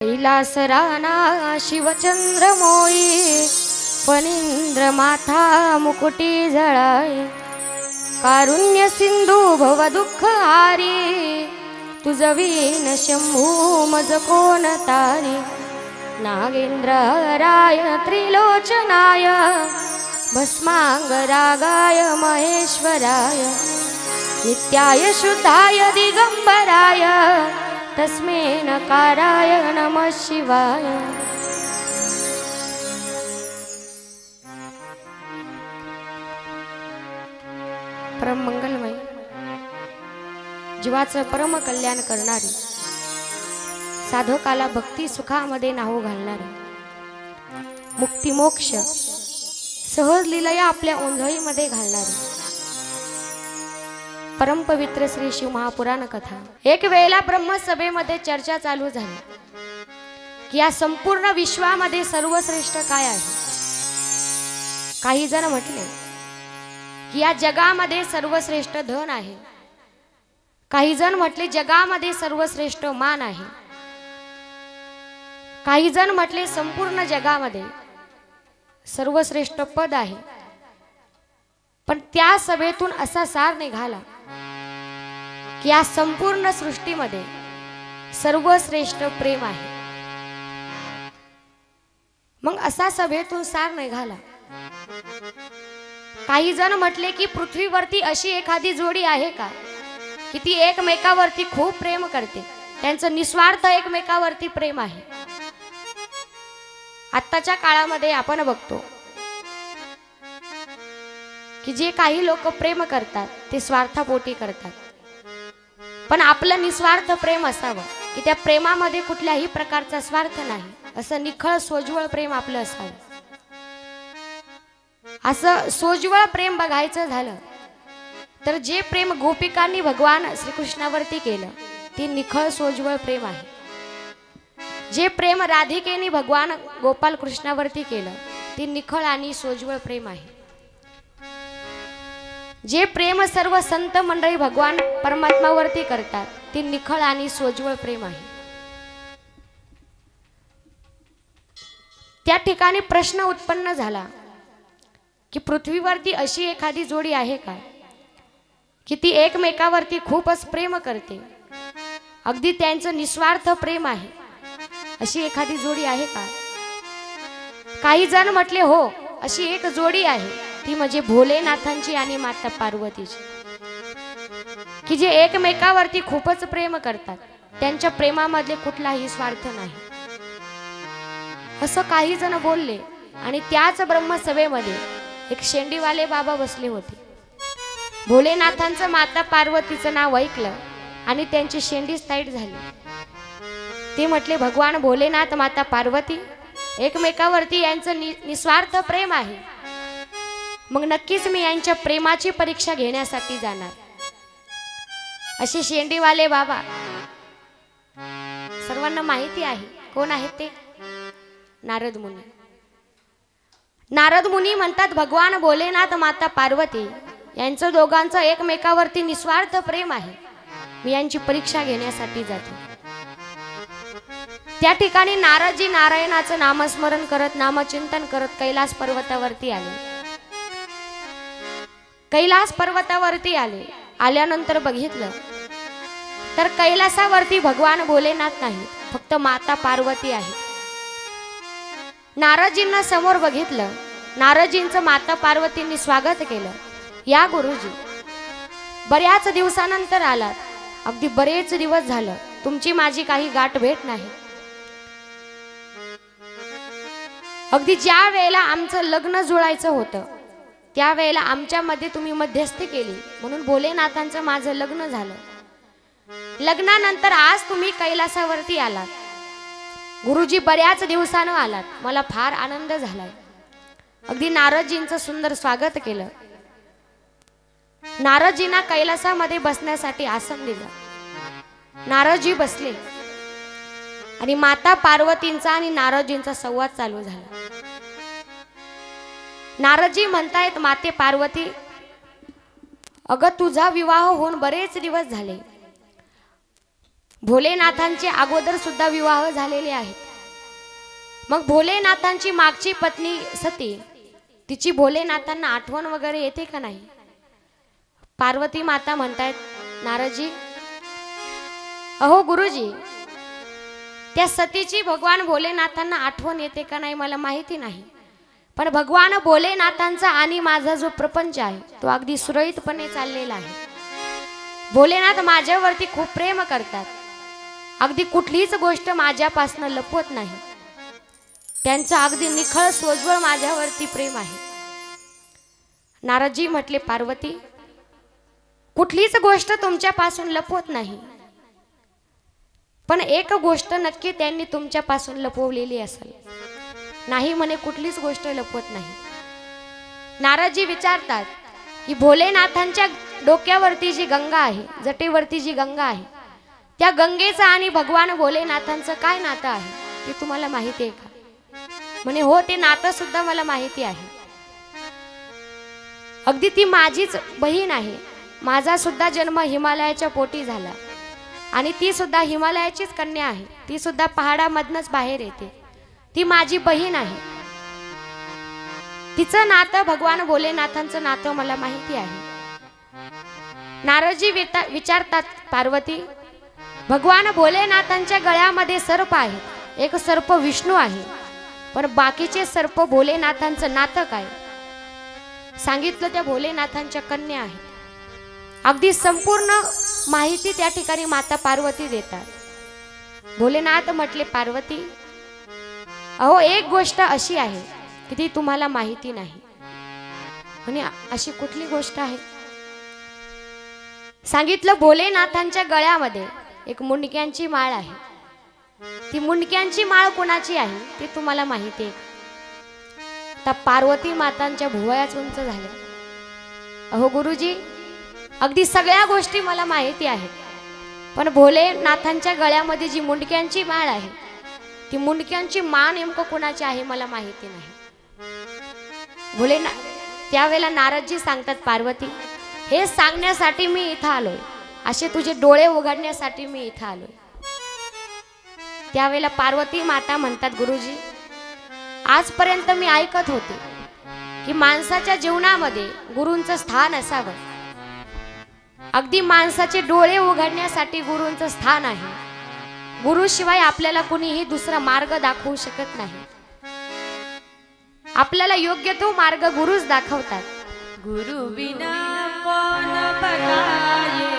कैलासराना शिवचंद्र मोई फणींद्र माथा मुकुटी जळाय कारुण्य सिंधू भव दुःख हारी तुझ वीन शंभू मज कोण तारी नागेंद्राय त्रिलोचनाय भस्मांगरागाय महेश्वराय नित्याय शुद्धाय दिगंबराय तस्मै नकाराय नमः शिवाय। परम मंगलमय जीवाचं परम कल्याण करणारी साधकाला भक्ती सुखामध्ये नाहू घालणारी मुक्ती मोक्ष सहज लीलया आपल्या ओंजळीमध्ये घालणारी परम पवित्र श्री शिव महापुराण कथा। एक वेळेला ब्रह्मसभेमध्ये चर्चा चालू झाली की या संपूर्ण विश्वामध्ये सर्वश्रेष्ठ काय आहे। काही जण म्हटले की या जगामध्ये सर्वश्रेष्ठ धन आहे, काही जण म्हटले जगामध्ये सर्वश्रेष्ठ मान आहे, काही जण म्हटले संपूर्ण जगामध्ये सर्वश्रेष्ठ पद आहे। पण त्या सभेतून असा सार निघाला की या संपूर्ण सृष्टीमध्ये सर्वश्रेष्ठ प्रेम आहे। मग असा सभेतून सार निघाला। काही जण म्हटले की पृथ्वीवरती अशी एखादी जोडी आहे का की ती एकमेकावरती खूप प्रेम करते, त्यांचं निस्वार्थ एकमेकावरती प्रेम आहे। आत्ताच्या काळामध्ये आपण बघतो की जे काही लोक प्रेम करतात ते स्वार्थापोटी करतात, पण आपलं निस्वार्थ प्रेम असावं की त्या प्रेमामध्ये कुठल्याही प्रकारचा स्वार्थ नाही, असं निखळ सोज्वळ प्रेम आपलं असावं। असं सोज्वळ प्रेम बघायचं झालं तर जे प्रेम गोपिकांनी भगवान श्रीकृष्णावरती केलं ते निखळ सोज्वळ प्रेम आहे। जे प्रेम राधिकेने भगवान गोपाल कृष्णावरती केलं ते निखळ आणि सोज्वळ प्रेम आहे। जे प्रेम सर्व संत मंडळी भगवान परमात्मावरती करतात ते निखळ आणि सोज्वळ प्रेम आहे। त्या ठिकाणी प्रश्न उत्पन्न झाला की पृथ्वीवरती अशी एखादी जोडी आहे का की ती एकमेकावरती खूपच प्रेम करते, अगदी त्यांचं निस्वार्थ प्रेम आहे, अशी एखादी जोडी आहे का? काही जण म्हटले हो, अशी एक जोडी आहे, ती म्हणजे भोलेनाथांची आणि माता पार्वतीची, की जे एकमेकावरती खूपच प्रेम करतात, त्यांच्या प्रेमामध्ये कुठलाही स्वार्थ नाही, असं काही जण बोलले। आणि त्याच ब्रह्मसभेमध्ये एक शेंडीवाले बाबा बसले होते। भोलेनाथांचं माता पार्वतीचं नाव ऐकलं आणि त्यांची शेंडी टाईट झाली। ते म्हटले भगवान भोलेनाथ माता पार्वती एकमेकावरती यांचं निस्वार्थ प्रेम आहे, मग नक्कीच मी यांच्या प्रेमाची परीक्षा घेण्यासाठी जाणार। असे शेंडीवाले बाबा सर्वांना माहिती आहे कोण आहेत ते? नारद मुनी। नारद मुनी म्हणतात भगवान भोलेनाथ माता पार्वती यांचं दोघांचं एकमेकावरती निस्वार्थ प्रेम आहे, मी यांची परीक्षा घेण्यासाठी जातो। त्या ठिकाणी नारदजी नारायणाचं नामस्मरण करत नामचिंतन करत कैलास पर्वतावरती आले। कैलास पर्वतावरती आल्यानंतर बघितलं तर कैलासावरती भगवान भोलेनाथ नाही, फक्त माता पार्वती आहे। नारदजींना समोर बघितलं, नारदजींचं माता पार्वतींनी स्वागत केलं। या गुरुजी, बऱ्याच दिवसानंतर आलात, अगदी बरेच दिवस झालं, तुमची माझी काही गाठ भेट नाही। अगदी ज्या वेळेला आमचं लग्न जुळायचं होतं त्या वेळेला आमच्यामध्ये तुम्ही मध्यस्थी केली, म्हणून भोलेनाथांचं माझं लग्न झालं। लग्नानंतर आज तुम्ही कैलासावरती आलात, गुरुजी बऱ्याच दिवसानं आलात, मला फार आनंद झालाय। अगदी नारदजींचं सुंदर स्वागत केलं। नारदजींना कैलासामध्ये बसण्यासाठी आसन दिलं। नारदजी बसले आणि माता पार्वतींचा आणि नारदजींचा संवाद चालू झाला। नारदजी म्हणतायत माते पार्वती, अगं तुझा विवाह होऊन बरेच दिवस झाले, भोलेनाथांचे अगोदर सुद्धा विवाह झालेले आहेत. मग भोलेनाथांची मागची पत्नी सती, तिची भोलेनाथांना आठवण वगैरे येते का नाही? पार्वती माता म्हणतायत नारदजी, अहो गुरुजी, त्या सतीची भगवान भोलेनाथांना आठवण येते का नाही मला माहिती नाही, पण भगवान भोलेनाथांचा आणि माझा जो प्रपंच आहे तो अगदी सुरळीतपणे चाललेला आहे. भोलेनाथ माझ्यावरती खूप प्रेम करतात, अगदी कुठलीच गोष्ट माझ्यापासून लपवत नाही. त्यांचं अगदी निखळ सोज्वळ माझ्यावरती प्रेम आहे. नारदजी म्हटले, पार्वती, कुठलीच गोष्ट तुमच्यापासून लपवत नाही, पण एक गोष्ट नक्की त्यांनी तुमच्यापासून लपवलेली असेल. नाही म्हणे, कुठलीच गोष्ट लपवत नाही. नारदजी विचारतात की भोलेनाथांच्या डोक्यावरती जी गंगा आहे, जटेवरती जी गंगा आहे, त्या गंगेचं आणि भगवान भोलेनाथांचं काय नातं आहे ते तुम्हाला माहिती आहे का? म्हणे, हो, ते नातं सुद्धा मला माहिती आहे. अगदी ती माझीच बहीण आहे. माझा सुद्धा जन्म हिमालयाच्या पोटी झाला आणि ती सुद्धा हिमालयाचीच कन्या आहे. ती सुद्धा पहाडामधनच बाहेर येते. ती माझी बहीण आहे. तिचं नातं भगवान भोलेनाथांचं नातं मला माहिती आहे. नारदजी विचारतात, पार्वती, भगवान भोलेनाथांच्या गळ्यामध्ये सर्प आहे. एक सर्प विष्णू आहे, पण बाकीचे सर्प भोलेनाथांचं नातं काय? सांगितलं, त्या भोलेनाथांच्या कन्या आहेत. अगदी संपूर्ण माहिती त्या ठिकाणी माता पार्वती देतात. भोलेनाथ म्हटले, पार्वती, अहो, एक गोष्ट अशी आहे की ती तुम्हाला माहिती नाही. म्हणे, अशी कुठली गोष्ट आहे? सांगितलं, भोलेनाथांच्या गळ्यामध्ये एक मुंडक्यांची माळ आहे. ती मुंडक्यांची माळ कोणाची आहे ते तुम्हाला माहिती आहे? त्या पार्वती मातांच्या भुवयाच उंच झाल्या. अहो गुरुजी, अगदी सगळ्या गोष्टी मला माहिती आहेत, पण भोलेनाथांच्या गळ्यामध्ये जी मुंडक्यांची माळ आहे, ती मुंडक्यांची माळ नेमकं कोणाची आहे मला माहिती नाही. त्यावेळेला नारदजी सांगतात, पार्वती, हे सांगण्यासाठी मी इथं आलोय, असे तुझे डोळे उघडण्यासाठी मी इथं आलोय. त्यावेळेला पार्वती माता म्हणतात, गुरुजी, आजपर्यंत मी ऐकत होते की माणसाच्या जीवनामध्ये गुरूंचं स्थान असावं. अगदी माणसाचे डोळे उघडण्यासाठी गुरूंचं स्थान आहे. गुरुशिवाय आपल्याला कुणीही दुसरा मार्ग दाखवू शकत नाही. आपल्याला योग्य तो मार्ग गुरुच दाखवतात. गुरु बिना कौन बगाये,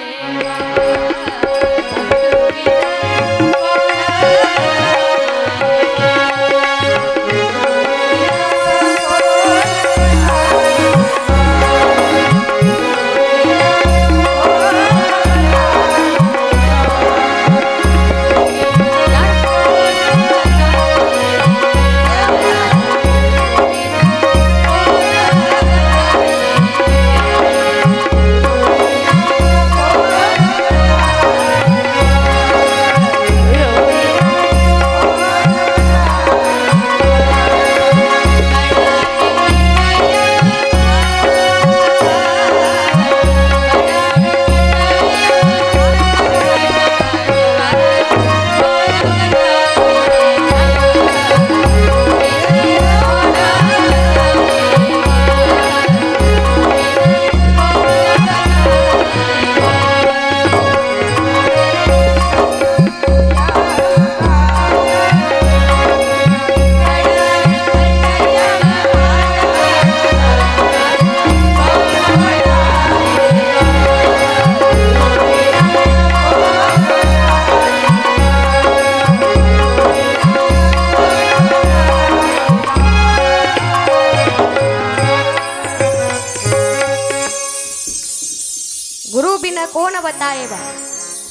कोण बताए बा.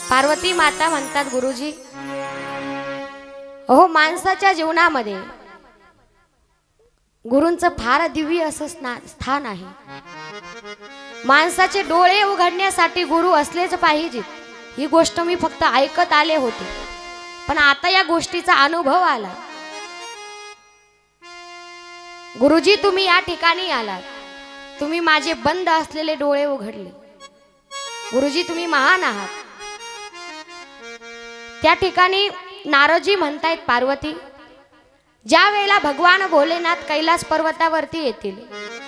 पार्वती माता म्हणतात, गुरुजी, अहो, माणसाच्या जीवनामध्ये गुरूंचं फार दिव्य असं स्थान आहे. माणसाचे डोळे उघडण्यासाठी गुरु असलेच पाहिजेत. ही गोष्ट मी फक्त ऐकत आले होते, पण आता या गोष्टीचा अनुभव आला. गुरुजी, तुम्ही या ठिकाणी आलात, तुम्ही माझे बंद असलेले डोळे उघडले. गुरुजी, तुम्ही महान आहात. त्या ठिकाणी नारदजी म्हणतायत, पार्वती, ज्या वेळेला भगवान भोलेनाथ कैलास पर्वतावरती येतील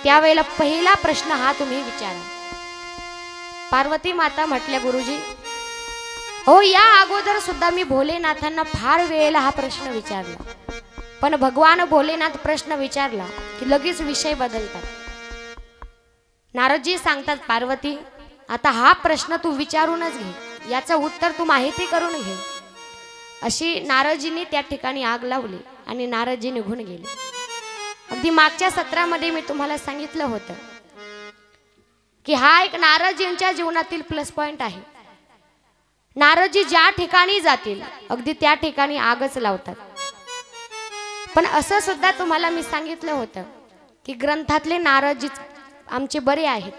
त्यावेळेला पहिला प्रश्न हा तुम्ही विचारा. पार्वती माता म्हटल्या, गुरुजी, हो या अगोदर सुद्धा मी भोलेनाथांना फार वेळेला हा प्रश्न विचारला, पण भगवान भोलेनाथ प्रश्न विचारला की लगेच विषय बदलतात. नारदजी सांगतात, पार्वती, आता हा प्रश्न तू विचारूनच घे, याचं उत्तर तू माहिती करून घे. अशी नारदजींनी त्या ठिकाणी आग लावली आणि नारदजी निघून गेले. अगदी मागच्या सत्रामध्ये मी तुम्हाला सांगितलं होतं की हा एक नारदजींच्या जीवनातील प्लस पॉइंट आहे. नारदजी ज्या ठिकाणी जातील अगदी त्या ठिकाणी आगच लावतात. पण असं सुद्धा तुम्हाला मी सांगितलं होतं की ग्रंथातले नारदजी आमचे बरे आहेत,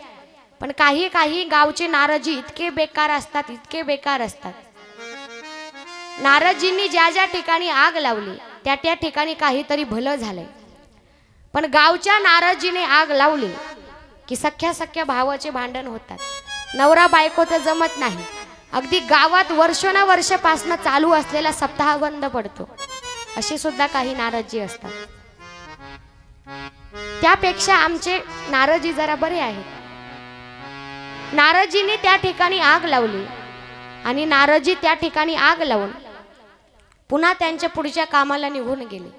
पण काही काही गावचे नारदजी इतके बेकार असतात, इतके बेकार असतात. नारदजींनी ज्या ज्या ठिकाणी आग लावली त्या त्या ठिकाणी काहीतरी भलं झालंय, पण गावच्या नारदजीने आग लावली की सख्या सख्या भावाचे भांडण होतात, नवरा बायकोचं जमत नाही, अगदी गावात वर्षानुवर्षापासून चालू असलेला सप्ताह बंद पडतो. अशी सुद्धा काही नारदजी असतात. त्यापेक्षा आमचे नारदजी जरा बरे आहेत. नारदजीने त्या ठिकाणी आग लावली आणि नारदजी त्या ठिकाणी आग लावून पुन्हा त्यांच्या पुढच्या कामाला निघून गेले.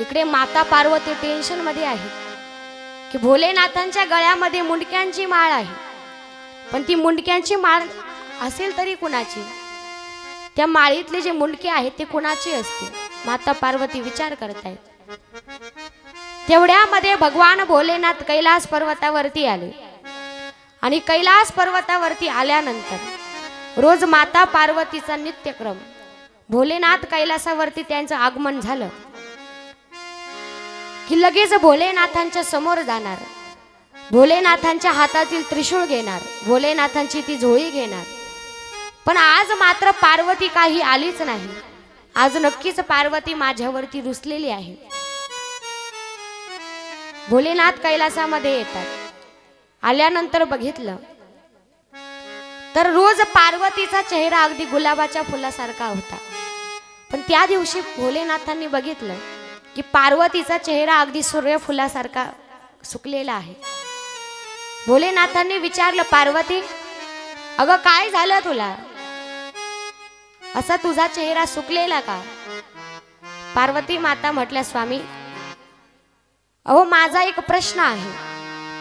इकडे माता पार्वती टेन्शन मध्ये आहे की भोलेनाथांच्या गळ्यामध्ये मुंडक्यांची माळ आहे, पण ती मुंडक्यांची माळ असेल तरी कुणाची, त्या माळीतले जे मुंडके आहेत ते कुणाचे असतील, माता पार्वती विचार करतायत. तेवढ्यामध्ये भगवान भोलेनाथ कैलास पर्वतावरती आले आणि कैलास पर्वतावरती आल्यानंतर रोज माता पार्वतीचा नित्यक्रम, भोलेनाथ कैलासावरती त्यांचं आगमन झालं की लगेच भोलेनाथांच्या समोर जाणार, भोलेनाथांच्या हातातील त्रिशूळ घेणार, भोलेनाथांची ती झोळी घेणार. पण आज मात्र पार्वती काही आलीच नाही. आज नक्कीच पार्वती माझ्यावरती रुसलेली आहे. भोलेनाथ कैलासामध्ये येतात. आल्यानंतर बघितलं तर रोज पार्वतीचा चेहरा अगदी गुलाबाच्या फुलासारखा होता, पण त्या दिवशी भोलेनाथांनी बघितलं की पार्वतीचा चेहरा अगदी सूर्यफुलासारखा सुकलेला आहे. भोलेनाथांनी विचारलं, पार्वती, अगं काय झालं तुला, असा तुझा चेहरा सुकलेला का? पार्वती माता म्हटल्या, स्वामी, अहो माझा एक प्रश्न आहे,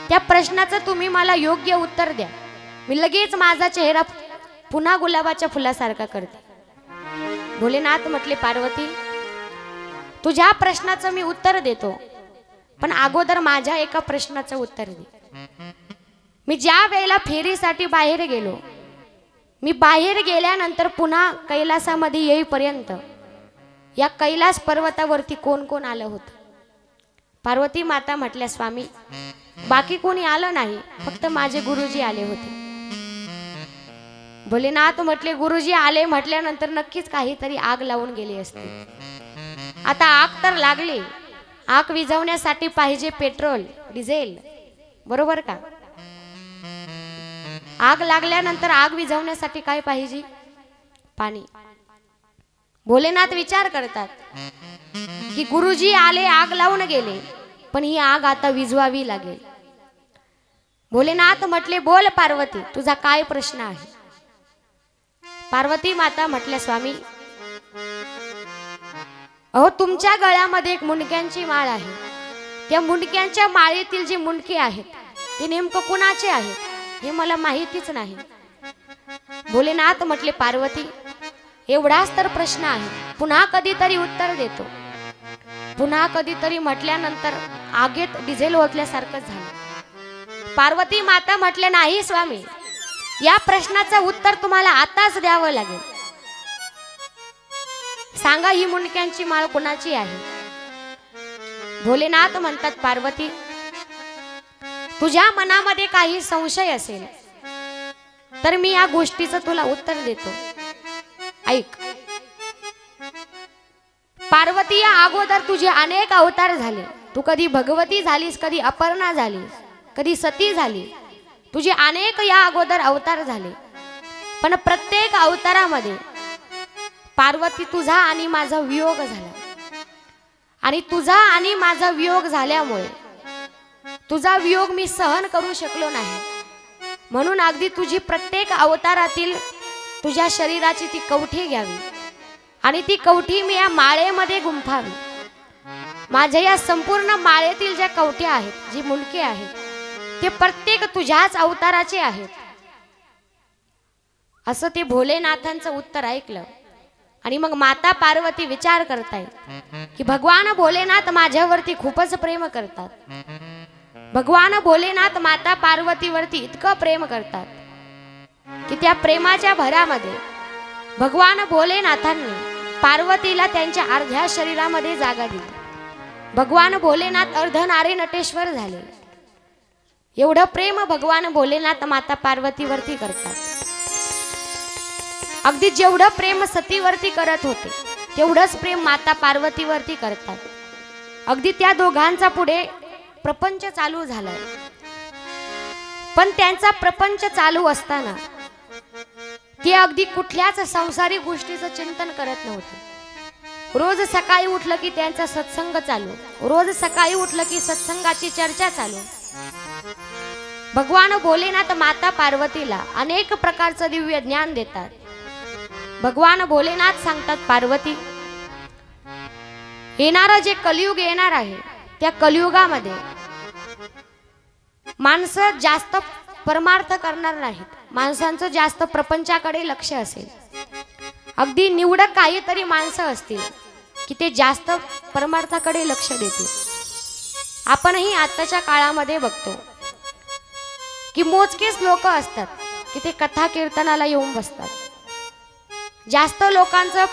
त्या प्रश्नाचं तुम्ही मला योग्य उत्तर द्या, मी लगेच माझा चेहरा पुन्हा गुलाबाच्या फुलासारखा करते. भोलेनाथ म्हटले, पार्वती, तुझ्या प्रश्नाचं मी उत्तर देतो, पण अगोदर माझ्या एका प्रश्नाचं उत्तर दे. मी ज्या वेळेला फेरीसाठी बाहेर गेलो, मी बाहेर गेल्यानंतर पुन्हा कैलासामध्ये येईपर्यंत या कैलास पर्वतावरती कोण कोण आलं होतं? पार्वती माता म्हटल्या, स्वामी, बाकी कोणी आलं नाही, फक्त माझे गुरुजी आले होते. भोलेनाथ म्हटले, गुरुजी आले म्हटल्यानंतर नक्कीच काहीतरी आग लावून गेली असते. आता आग तर लागली, आग विझवण्यासाठी पाहिजे पेट्रोल, डिझेल, बरोबर का? आग लागल्यानंतर आग विझवण्यासाठी काय पाहिजे? पाणी. भोलेनाथ विचार करतात की गुरुजी आले, आग लावून गेले, पण ही आग आता विझवावी लागेल. भोलेनाथ म्हटले, बोल पार्वती, तुझा काय प्रश्न आहे? पार्वती माता म्हटल्या, स्वामी, अहो तुमच्या गळ्यामध्ये एक मुंडक्यांची माळ आहे, त्या मुंडक्यांच्या माळेतील जे मुंडके आहेत ते नेमकं कुणाचे आहेत हे मला माहितीच नाही. भोलेनाथ म्हटले, पार्वती, एवढाच तर प्रश्न आहे, पुन्हा कधीतरी उत्तर देतो. पुन्हा कधीतरी म्हटल्यानंतर आगीत डिझेल ओतल्यासारखं झालं. पार्वती माता म्हटले, नाही स्वामी, या प्रश्नाचं उत्तर तुम्हाला आताच द्यावं लागेल. सांगा, ही मुंडक्यांची माळ कोणाची आहे? भोलेनाथ म्हणतात, पार्वती, तुझ्या मनामध्ये काही संशय असेल तर मी या गोष्टीचं तुला उत्तर देतो. ऐक पार्वती, या अगोदर तुझे अनेक अवतार झाले, तू कधी भगवती झालीस, कधी अपर्णा झालीस, कधी सती झाली, तुझे अनेक या अगोदर अवतार झाले, पण प्रत्येक अवतारामध्ये पार्वती तुझा आणि माझा वियोग झाला, आणि तुझा आणि माझा वियोग झाल्यामुळे तुझा वियोग मी सहन करू शकलो नाही, म्हणून अगदी तुझी प्रत्येक अवतारातील तुझ्या शरीराची ती कवठी घ्यावी आणि ती कवठी मी या माळेमध्ये गुंफावी. माझ्या या संपूर्ण माळेतील ज्या कवठ्या आहेत, जी मुंडके आहेत, ते प्रत्येक तुझ्याच अवताराचे आहेत. असं ते भोलेनाथांचं उत्तर ऐकलं आणि मग माता पार्वती विचार करतायत की भगवान भोलेनाथ माझ्यावरती खूपच प्रेम करतात. भगवान भोलेनाथ माता पार्वतीवरती इतकं प्रेम करतात की त्या प्रेमाच्या भरामध्ये भगवान भोलेनाथांनी पार्वतीला त्यांच्या अर्ध्या शरीरामध्ये जागा दिली. भगवान भोलेनाथ अर्धनारी नटेश्वर झाले. एवढं प्रेम भगवान भोलेनाथ माता पार्वतीवरती करतात. अगदी जेवढं प्रेम सतीवरती करत होते तेवढंच प्रेम माता पार्वतीवरती करतात. अगदी त्या दोघांचा पुढे प्रपंच चालू झालाय. पण त्यांचा प्रपंच चालू असताना ते अगदी कुठल्याच संसारिक गोष्टीचं चिंतन करत नव्हते. रोज सकाळी उठलं की त्यांचा सत्संग चालू, रोज सकाळी उठलं की सत्संगाची चर्चा चालू. भगवान भोलेनाथ माता पार्वतीला अनेक प्रकारचं दिव्य ज्ञान देतात. भगवान भोलेनाथ सांगतात, पार्वती, येणारं जे कलियुग येणार आहे त्या कलियुगामध्ये माणसं जास्त परमार्थ करणार नाहीत. माणसांचं जास्त प्रपंचाकडे लक्ष असेल. अगदी निवडक काहीतरी माणसं असतील की ते जास्त परमार्थाकडे लक्ष देतील. आपणही आताच्या काळामध्ये बघतो की मोजकेच लोक असतात की ते कथा कीर्तनाला येऊन बसतात. जास्त लोकांचं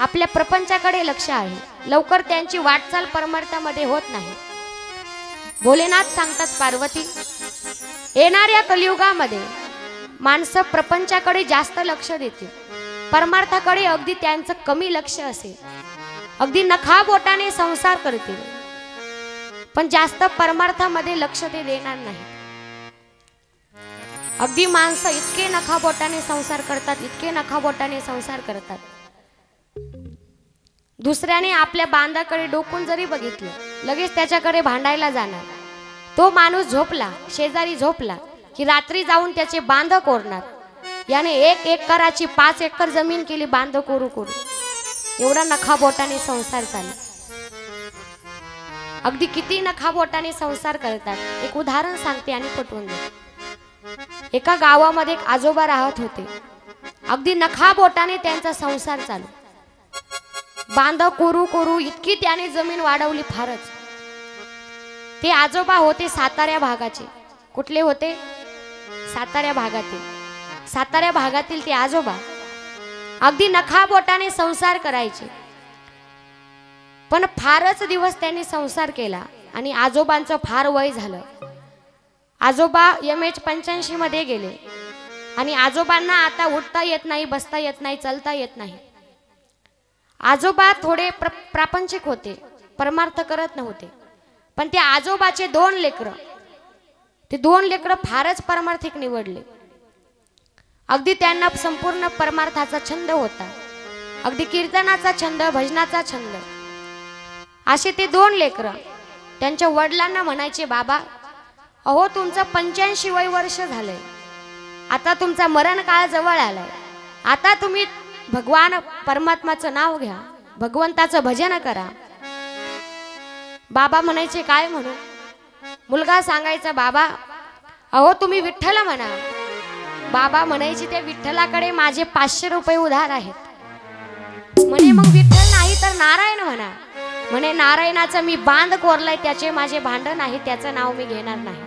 आपल्या प्रपंचाकडे लक्ष आहे. लवकर त्यांची वाटचाल परमार्थामध्ये होत नाही. भोलेनाथ सांगतात, पार्वती, येणाऱ्या कलियुगामध्ये माणसं प्रपंचाकडे जास्त लक्ष देतील, परमार्थाकडे अगदी त्यांचं कमी लक्ष असेल. अगदी नखाबोटाने संसार करतील, पण जास्त परमार्थामध्ये लक्ष ते देणार नाही. अगदी माणसं इतके नखाबोटाने संसार करतात, इतके नखाबोटाने संसार करतात. दुसऱ्याने आपल्या बांधाकडे डोकून जरी बघितलं, लगेच त्याच्याकडे भांडायला जाणार. तो माणूस झोपला, शेजारी झोपला की रात्री जाऊन त्याचे बांध कोरणार. याने 1 एकराची 5 एकर जमीन केली बांध कोरू कोरू. एवढा नखाबोटाने संसार चालू. अगदी किती नखाबोटाने संसार करतात. एक उदाहरण सांगते आणि पटवून देते. एका गावामध्ये एक आजोबा राहत होते. अगदी नखाबोटाने त्यांचा संसार चालू. बांध कोरू कोरू इतकी त्याने जमीन वाढवली फारच. ते आजोबा होते सातारा भागाचे. कुठले होते? सातारा भागातील. सातारा भागातील ते आजोबा अगदी नखाबोटाने संसार करायचे. पण फारच दिवस त्यांनी संसार केला आणि आजोबांचं फार वय झालं. आजोबा MH 85 मध्ये गेले आणि आजोबांना आता उठता येत नाही, बसता येत नाही, चालता येत नाही. आजोबा थोडे प्रापंचिक होते, परमार्थ करत नव्हते. पण त्या आजोबाचे 2 लेकरं, ते 2 लेकरं फारच परमार्थिक निवडले. अगदी त्यांना संपूर्ण परमार्थाचा छंद होता. अगदी कीर्तनाचा छंद, भजनाचा छंद. असे ते 2 लेकरं त्यांच्या वडिलांना म्हणायचे, बाबा, अहो तुमचं 85 वर्ष झालंय, आता तुमचा मरण काळ जवळ आलाय. आता तुम्ही भगवान परमात्माचं नाव घ्या, भगवंताचं भजन करा. बाबा म्हणायचे, काय म्हणू? मुलगा सांगायचा, बाबा, अहो तुम्ही विठ्ठल म्हणा. बाबा म्हणायचे, त्या विठ्ठलाकडे माझे 500 रुपये उधार आहेत. म्हणे, मग विठ्ठल नाही तर नारायण म्हणा. म्हणे, नारायणाचा मी बांध कोरलाय, त्याचे माझे भांडण नाही, त्याचं नाव मी घेणार नाही.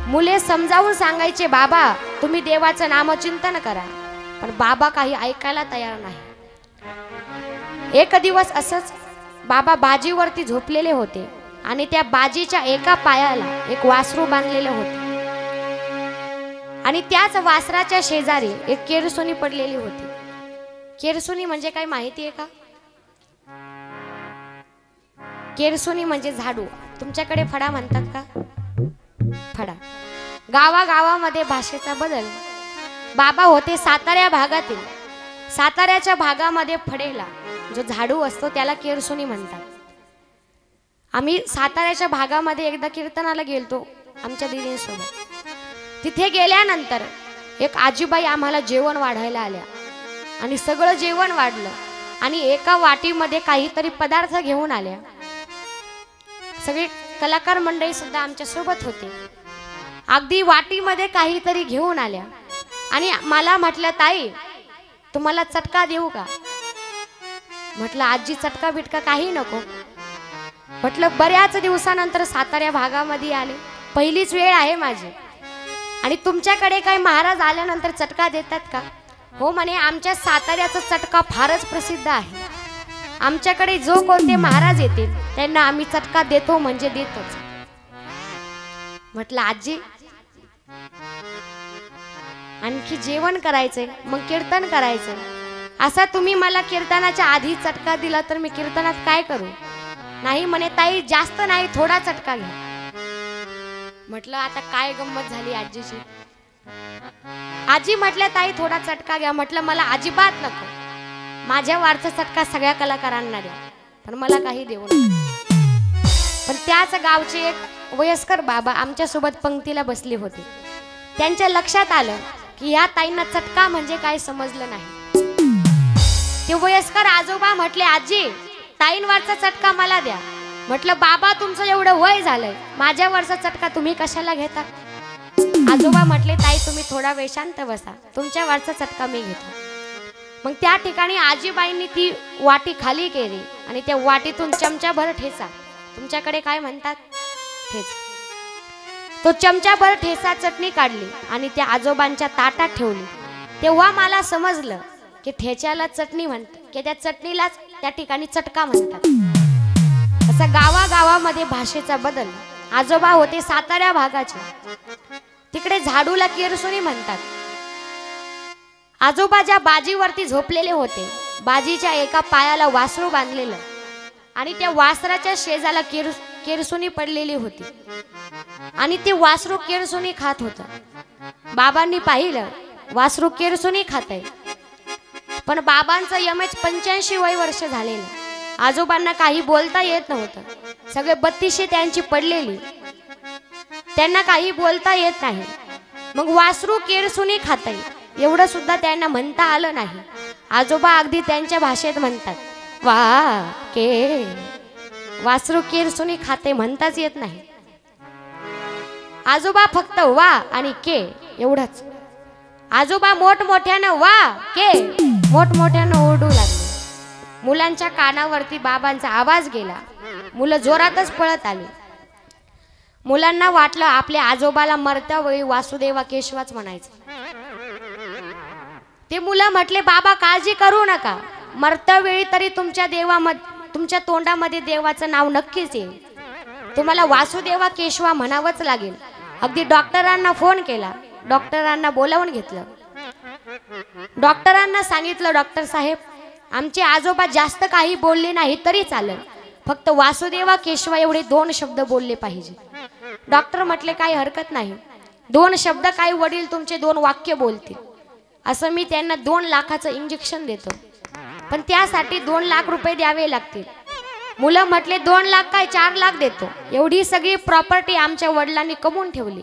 मुले समजावून सांगायचे, बाबा तुम्ही देवाचं नामचिंतन करा. पण बाबा काही ऐकायला तयार नाही. एक दिवस असंच बाबा बाजीवरती झोपलेले होते आणि त्या बाजीच्या एका पायाला एक वासरू बांधलेलं होते आणि त्याच वासराच्या शेजारी एक केरसुनी पडलेली होती. केरसुनी म्हणजे काय माहिती आहे का? केरसुनी म्हणजे झाडू. तुमच्याकडे फडा म्हणतात का? फडा. गावागावामध्ये भाषेचा बदल. बाबा होते सातारा भागातील. साताऱ्याच्या भागामध्ये फडेला जो झाडू असतो त्याला केरसुनी म्हणतात. आम्ही साताऱ्याच्या भागामध्ये एकदा कीर्तनाला गेलतो आमच्या दिदींसोबत. तिथे गेल्यानंतर एक आजीबाई आम्हाला जेवण वाढायला आल्या आणि सगळं जेवण वाढलं आणि एका वाटीमध्ये काहीतरी पदार्थ घेऊन आल्या. सगळे कलाकार मंडळी सुद्धा आमच्या सोबत होते. अगदी वाटीमध्ये काहीतरी घेऊन आल्या आणि मला म्हटलं, ताई तुम्हाला चटका देऊ का? म्हटलं आजी चटका बिटका काही नको. म्हटलं बऱ्याच दिवसानंतर साताऱ्या भागामध्ये आले, पहिलीच वेळ आहे माझी आणि तुमच्याकडे काय महाराज आल्यानंतर चटका देतात का? हो म्हणे, आमच्या साताऱ्याचा चटका फारच प्रसिद्ध आहे. आमच्याकडे जो कोणते महाराज येतील त्यांना आम्ही चटका देतो म्हणजे देतोच. म्हटलं आजी आणखी जेवण करायचंय, मग कीर्तन करायचंय. असा तुम्ही मला कीर्तनाच्या आधी चटका दिला तर मी कीर्तनात काय करू? नाही म्हणे, ताई जास्त नाही, थोडा चटका घ्या. म्हटलं आता काय गंमत झाली आजीची. आजी म्हटल्या, ताई थोडा चटका घ्या. म्हटलं मला अजिबात नको, माझ्या वारचा चटका सगळ्या कलाकारांना द्या, पण मला काही देऊ नका. पण त्याच गावचे एक वयस्कर बाबा आमच्या सोबत पंक्तीला बसले होते. त्यांच्या लक्षात आलं की या ताईंना चटका म्हणजे काय समजलं नाही. ते वयस्कर आजोबा म्हटले, आजी ताईंवरचा चटका मला द्या. म्हटलं बाबा तुमचं एवढं वय झालंय, माझ्यावरचा चटका तुम्ही कशाला घेता? आजोबा म्हटले, ताई तुम्ही थोडा वेळ शांत बसा, तुमच्यावरचा चटका मी घेतो. मग त्या ठिकाणी आजीबाईंनी ती वाटी खाली केली आणि त्या वाटीतून चमचाभर ठेचा, तुमच्याकडे काय म्हणतात ठेचा, तो चमचाभर ठेचा चटणी काढली आणि त्या आजोबांच्या ताटात ठेवली. तेव्हा मला समजलं की ठेच्याला चटणी म्हणतात, की त्या चटणीलाच त्या ठिकाणी चटका म्हणतात. असा गावागावामध्ये भाषेचा बदल. आजोबा होते साताऱ्या भागाचे, तिकडे झाडूला केरसुनी म्हणतात. आजोबा ज्या बाजीवरती झोपलेले होते, बाजीच्या एका पायाला वासरू बांधलेलं आणि त्या वासराच्या शेजाला केरसुनी पडलेली होती आणि ते वासरू केरसुनी खात होतं. बाबांनी पाहिलं वासरू केरसुनी खात आहे, पण बाबांचं यमेच 85 वय वर्ष झालेलं. आजोबांना काही बोलता येत नव्हतं, सगळे बत्तीशे त्यांची पडलेली, त्यांना काही बोलता येत नाही. मग वासरू केरसुनी खात आहे एवढं सुद्धा त्यांना म्हणता आलं नाही. आजोबा अगदी त्यांच्या भाषेत म्हणतात, वा के, वासरू केरसुनी खाते म्हणताच येत नाही. आजोबा फक्त वा आणि के एवढंच. आजोबा मोठमोठ्यानं वा के मोठमोठ्यानं ओरडू लागले. मुलांच्या कानावरती बाबांचा आवाज गेला. मुलं जोरातच पळत आली. मुलांना वाटलं आपल्या आजोबाला मरत्या वेळी वासुदेवा केशवाच म्हणायचं. ते मुलं म्हटले, बाबा काळजी करू नका, मरत्या वेळी तरी तुमच्या तोंडामध्ये देवाचं नाव नक्कीच येईल. तुम्हाला वासुदेवा केशवा म्हणावंच लागेल. अगदी डॉक्टरांना फोन केला, डॉक्टरांना बोलावून घेतलं. डॉक्टरांना सांगितलं, डॉक्टर साहेब आमचे आजोबा जास्त काही बोलले नाही तरी चालेल, फक्त वासुदेवा केशवा एवढे 2 शब्द बोलले पाहिजे. डॉक्टर म्हटले काही हरकत नाही, 2 शब्द काही वडील तुमचे 2 वाक्य बोलतील असं मी त्यांना 2 लाखाचं इंजेक्शन देतो, पण त्यासाठी 2 लाख रुपये द्यावे लागतील. मुलं म्हटले 2 लाख काय 4 लाख देतो. एवढी सगळी प्रॉपर्टी आमच्या वडिलांनी कमवून ठेवली,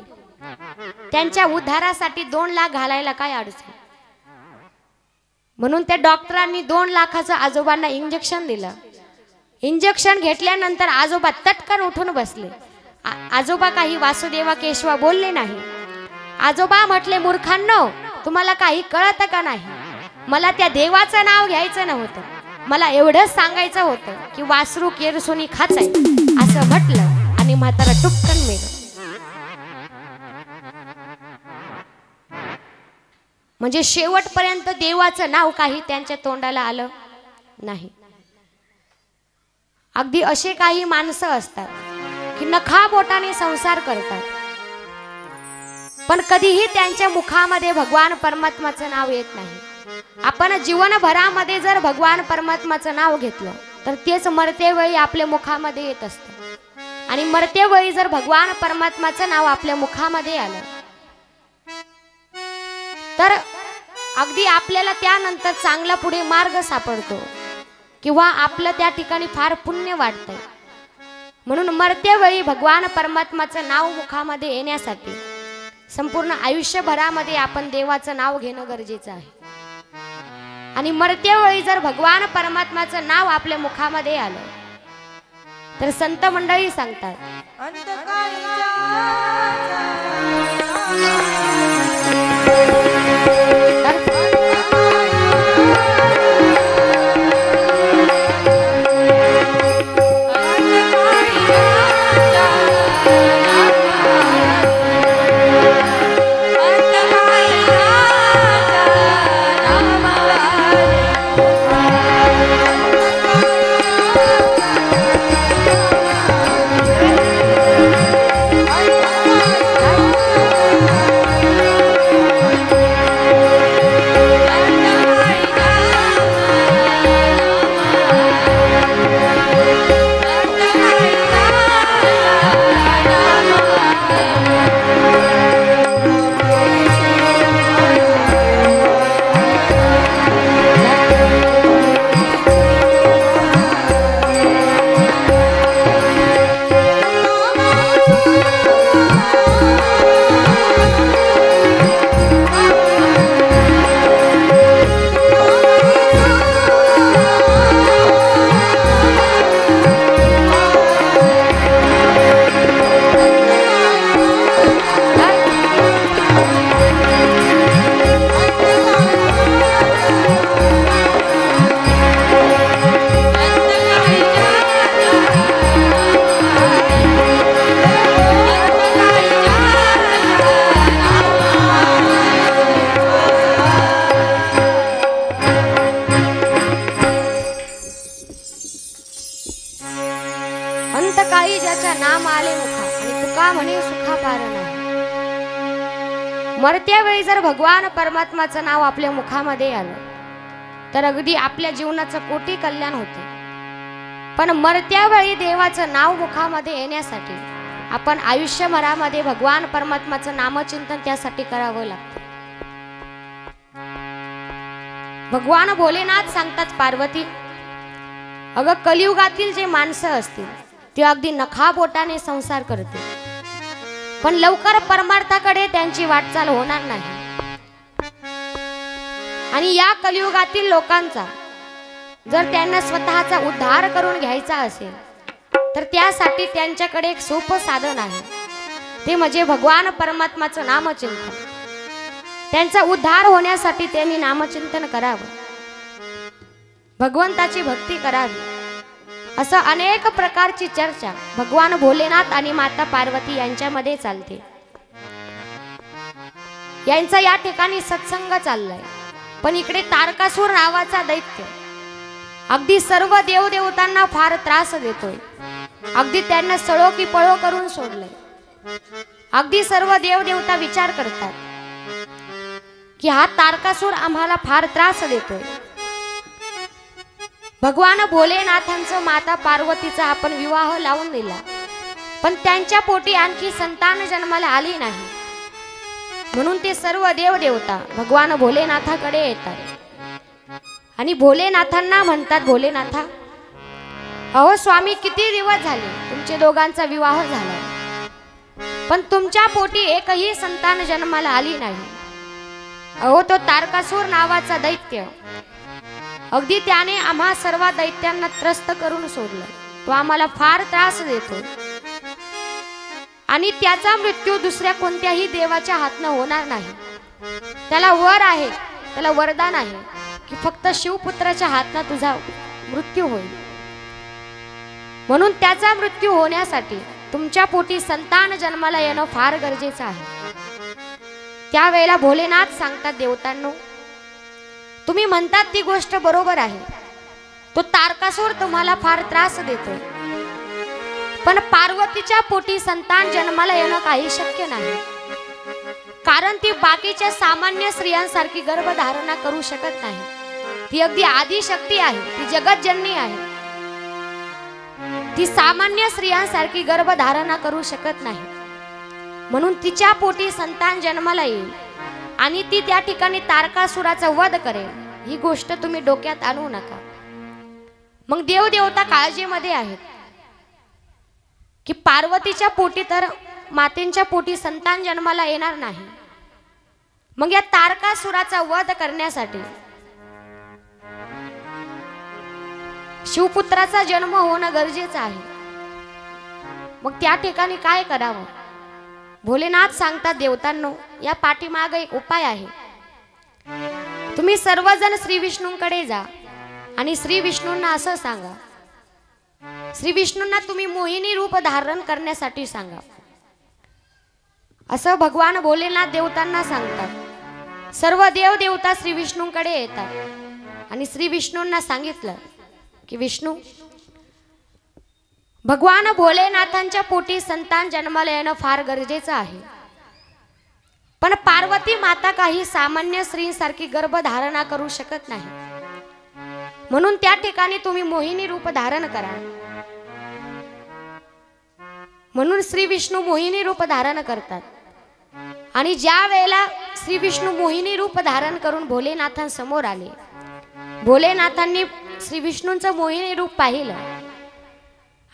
त्यांच्या उद्धारासाठी 2 लाख घालायला काय अडचण. म्हणून त्या डॉक्टरांनी 2 लाखाचं आजोबांना इंजेक्शन दिलं. इंजेक्शन घेतल्यानंतर आजोबा तटकन उठून बसले. आजोबा काही वासुदेवा केशवा बोलले नाही. आजोबा म्हटले, मूर्खांनो तुम्हाला काही कळत का नाही? मला त्या देवाचं नाव घ्यायचं नव्हतं, मला एवढंच सांगायचं होतं की वासरू केरसुनी खात आहे असं म्हटलं आणि म्हातारा टुपकन मेलं. म्हणजे शेवटपर्यंत देवाचं नाव काही त्यांच्या तोंडाला आलं नाही. अगदी असे काही माणसं असतात की नखाबोटाने संसार करतात, पण कधीही त्यांच्या मुखामध्ये भगवान परमात्माचं नाव येत नाही. आपण जीवनभरामध्ये जर भगवान परमात्माचं नाव घेतलं तर तेच मरतेवेळी आपल्या मुखामध्ये येत असतं, आणि मरतेवेळी जर भगवान परमात्माचं नाव आपल्या मुखामध्ये आलं तर अगदी आपल्याला त्यानंतर चांगला पुढे मार्ग सापडतो किंवा आपलं त्या ठिकाणी फार पुण्य वाढतंय. म्हणून मरतेवेळी भगवान परमात्माचं नाव मुखामध्ये येण्यासाठी संपूर्ण आयुष्यभरामध्ये आपण देवाचं नाव घेणं गरजेचं आहे. आणि मरतेवेळी जर भगवान परमात्माचं नाव आपल्या मुखामध्ये आलं तर संत मंडळी सांगतात अंतकाळी ज्याच्या नाम आले मुखा आणि तुका म्हणे सुखा पार नाही. मरत्या वेळी जर भगवान परमात्माचं नाव आपल्या मुखामध्ये आलं तर अगदी आपल्या जीवनाचं कोटी कल्याण होते. पण मरत्या वेळी देवाचं नाव मुखामध्ये येण्यासाठी आपण आयुष्यभरामध्ये भगवान परमात्माचं नामचिंतन त्यासाठी करावं लागतं. भगवान भोलेनाथ सांगतात पार्वती, अगं कलियुगातील जे माणसं असतील ते अगदी नखाबोटाने संसार करते, पण लवकर परमार्थाकडे त्यांची वाटचाल होणार नाही. आणि या कलियुगातील लोकांचा जर त्यांना स्वतःचा उद्धार करून घ्यायचा असेल तर त्यासाठी त्यांच्याकडे एक सोपं साधन आहे, ते म्हणजे भगवान परमात्माचं नामचिंतन. त्यांचा उद्धार होण्यासाठी त्यांनी नामचिंतन करावं, भगवंताची भक्ती करावी. असं अनेक प्रकारची चर्चा भगवान भोलेनाथ आणि माता पार्वती यांच्यामध्ये चालते. यांचा या ठिकाणी सत्संग चाललाय, पण इकडे तारकासूर नावाचा दैत्य अगदी सर्व देवदेवतांना फार त्रास देतोय. अगदी त्यांना सळो की पळो करून सोडलंय. अगदी सर्व देवदेवता विचार करतात की हा तारकासूर आम्हाला फार त्रास देतोय. भगवान भोलेनाथांचं माता पार्वतीचा आपण विवाह लावून दिला, पण त्यांच्या पोटी आणखी संतान जन्माला आली नाही. म्हणून ते सर्व देवदेवता भगवान भोलेनाथाकडे येतात आणि भोलेनाथांना म्हणतात, भोलेनाथा, अहो स्वामी, किती दिवस झाले तुमचे दोघांचा विवाह झाला, पण तुमच्या पोटी एकही संतान जन्माला आली नाही. अहो तो तारकासूर नावाचा दैत्य अगदी त्याने आम्हा सर्व दैत्यांना त्रस्त करून सोडलं. तो आम्हाला फार त्रास देतो आणि त्याचा मृत्यू दुसऱ्या कोणत्याही देवाच्या हातनं होणार नाही. त्याला वर आहे, त्याला वरदान आहे की फक्त शिवपुत्राच्या हातनं तुझा मृत्यू होईल. म्हणून त्याचा मृत्यू होण्यासाठी तुमच्या पोटी संतान जन्माला येणं फार गरजेचं आहे. त्यावेळेला भोलेनाथ सांगतात, देवतांनो, तुम्ही म्हणतात ती गोष्ट बरोबर आहे. तो तारकासूर तुम्हाला फार त्रास देतोय, पण पार्वतीच्या पोटी संतान जन्माला येणं काही शक्य नाही, कारण ती बाकीच्या सामान्य स्त्रियांसारखी गर्भधारणा करू शकत नाही. ती अगदी आदिशक्ती आहे, ती जगतजननी आहे. ती सामान्य स्त्रियांसारखी गर्भधारणा करू शकत नाही. म्हणून तिच्या पोटी संतान जन्माला येईल आणि ती त्या ठिकाणी तारकासुराचा वध करेल, ही गोष्ट तुम्ही डोक्यात आणू नका. मग देवदेवता काळजीमध्ये आहेत की पार्वतीच्या पोटी तर मातेच्या पोटी संतान जन्माला येणार नाही. मग या तारकासुराचा वध करण्यासाठी शिवपुत्राचा जन्म होणं गरजेचं आहे. मग त्या ठिकाणी काय करावं? भोलेनाथ सांगतात देवतांनो, या पाठीमाग एक उपाय आहे. तुम्ही सर्वजण श्री विष्णूंकडे जा आणि श्री विष्णूंना असं सांगा, श्री विष्णूंना तुम्ही मोहिनी रूप धारण करण्यासाठी सांगा. असं भगवान भोलेनाथ देवतांना सांगतात. सर्व देव देवता श्री विष्णूंकडे येतात आणि श्री विष्णूंना सांगितलं की विष्णू, भगवान भोलेनाथांच्या पोटी संतान जन्माला येणं फार गरजेचं आहे. पण पार्वती माता काही सामान्य स्त्रीसारखी गर्भधारणा करू शकत नाही. म्हणून त्या ठिकाणी तुम्ही मोहिनी रूप धारण करा. म्हणून श्री विष्णू मोहिनी रूप धारण करतात. आणि ज्या वेळेला श्री विष्णू मोहिनी रूप धारण करून भोलेनाथांसमोर आले, भोलेनाथांनी श्री विष्णूंचं मोहिनी रूप पाहिलं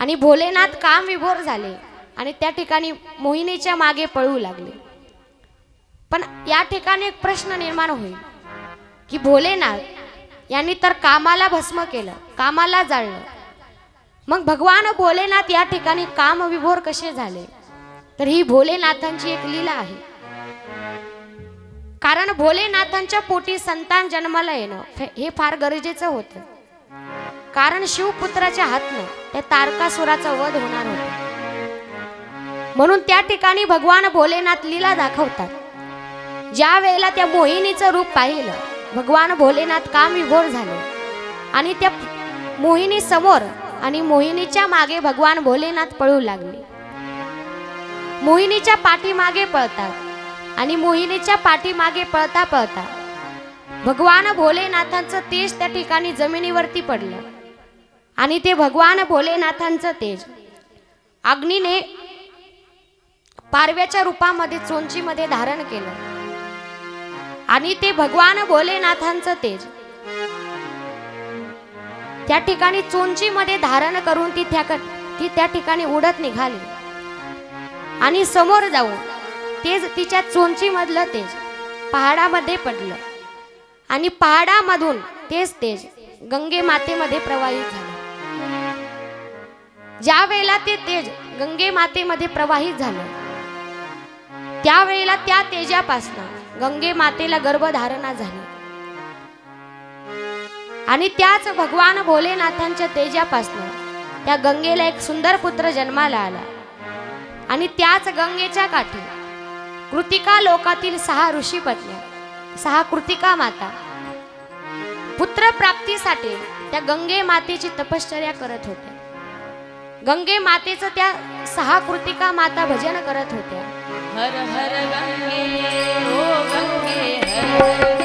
आणि भोलेनाथ काम विभोर झाले आणि त्या ठिकाणी मोहिनीच्या मागे पळू लागले. पण या ठिकाणी एक प्रश्न निर्माण होईल की भोलेनाथ यांनी तर कामाला भस्म केलं, कामाला जाळलं, मग भगवान भोलेनाथ या ठिकाणी काम विभोर कसे झाले? तर ही भोलेनाथांची एक लीला आहे. कारण भोलेनाथांच्या पोटी संतान जन्माला येणं हे फार गरजेचं होतं. कारण शिवपुत्राच्या हातनं त्या तारकासुराचा वध होणार होता. म्हणून त्या ठिकाणी भगवान भोलेनाथ लीला दाखवतात. ज्या वेळेला त्या मोहिनीचं रूप पाहिलं, भगवान भोलेनाथ काम विभोर झाले आणि त्या मोहिनी समोर आणि मोहिनीच्या मागे भगवान भोलेनाथ पळू लागले. मोहिनीच्या पाठीमागे पळतात आणि मोहिनीच्या पाठीमागे पळता पळता भगवान भोलेनाथांचं तेज त्या ठिकाणी जमिनीवरती पडलं आणि ते भगवान भोलेनाथांचं तेज अग्नीने पारव्याच्या रूपामध्ये चोंचीमध्ये धारण केलं आणि ते भगवान भोलेनाथांचं तेज त्या ठिकाणी चोंचीमध्ये धारण करून ती त्या ठिकाणी उडत निघाली आणि समोर जाऊन तेज तिच्या चोंचीमधलं तेज पहाडामध्ये पडलं आणि पहाडामधून तेच तेज गंगे मातेमध्ये प्रवाहित झालं. ज्या वेळेला ते तेज गंगे मातेमध्ये प्रवाहित झालं, त्यावेळेला त्या तेजापासून गंगे मातेला गर्भधारणा झाली आणि त्याच भगवान भोलेनाथांच्या तेजापासून त्या गंगेला एक सुंदर पुत्र जन्माला आला आणि त्याच गंगेच्या काठी कृतिका लोकातील 6 ऋषी पत्न्या, 6 कृतिका माता पुत्र प्राप्तीसाठी त्या गंगे मातेची तपश्चर्या करत होत्या. गंगे मातेचं त्या 6 कृतिका माता भजन करत होत्या. हर हर गंगे, ओ गंगे हर हर